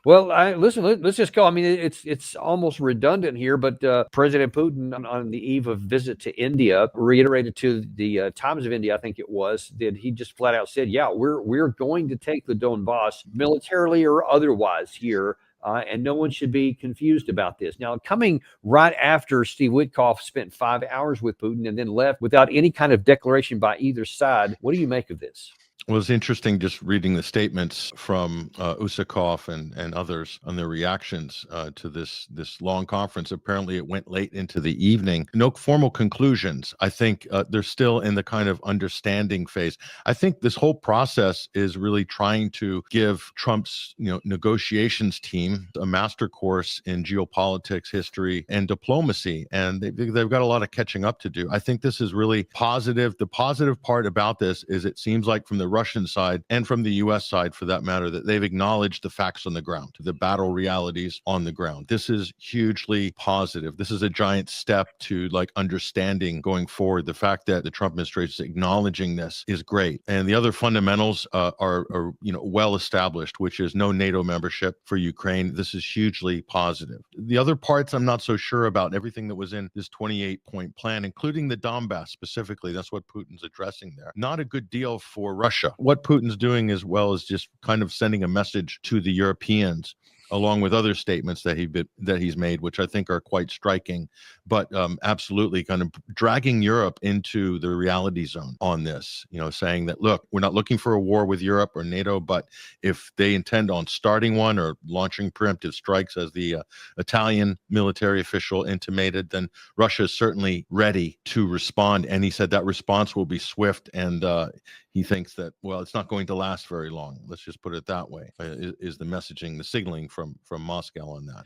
Well, listen. Let's just go. I mean, it's almost redundant here, but President Putin, on the eve of visit to India, reiterated to the Times of India, I think it was, that he just flat out said, "Yeah, we're going to take the Donbas militarily or otherwise here." And no one should be confused about this. Now, coming right after Steve Witkoff spent 5 hours with Putin and then left without any kind of declaration by either side, what do you make of this? Well, it's interesting just reading the statements from Usakov and others on their reactions to this long conference. Apparently, it went late into the evening. No formal conclusions. I think they're still in the kind of understanding phase. I think this whole process is really trying to give Trump's negotiations team a master course in geopolitics, history, and diplomacy, and they've got a lot of catching up to do. I think this is really positive. The positive part about this is it seems like from the Russian side and from the U.S. side, for that matter, that they've acknowledged the facts on the ground, the battle realities on the ground. This is hugely positive. This is a giant step to understanding going forward. The fact that the Trump administration is acknowledging this is great. And the other fundamentals are well established, which is no NATO membership for Ukraine. This is hugely positive. The other parts I'm not so sure about. Everything that was in this 28-point plan, including the Donbas specifically, that's what Putin's addressing there. Not a good deal for Russia. What Putin's doing as well is just kind of sending a message to the Europeans, along with other statements that he's made, which I think are quite striking, but absolutely kind of dragging Europe into the reality zone on this, saying that, look, we're not looking for a war with Europe or NATO, but if they intend on starting one or launching preemptive strikes, as the Italian military official intimated, then Russia is certainly ready to respond. And he said that response will be swift, and he thinks that, well, it's not going to last very long. Let's just put it that way, is the messaging, the signaling from Moscow on that.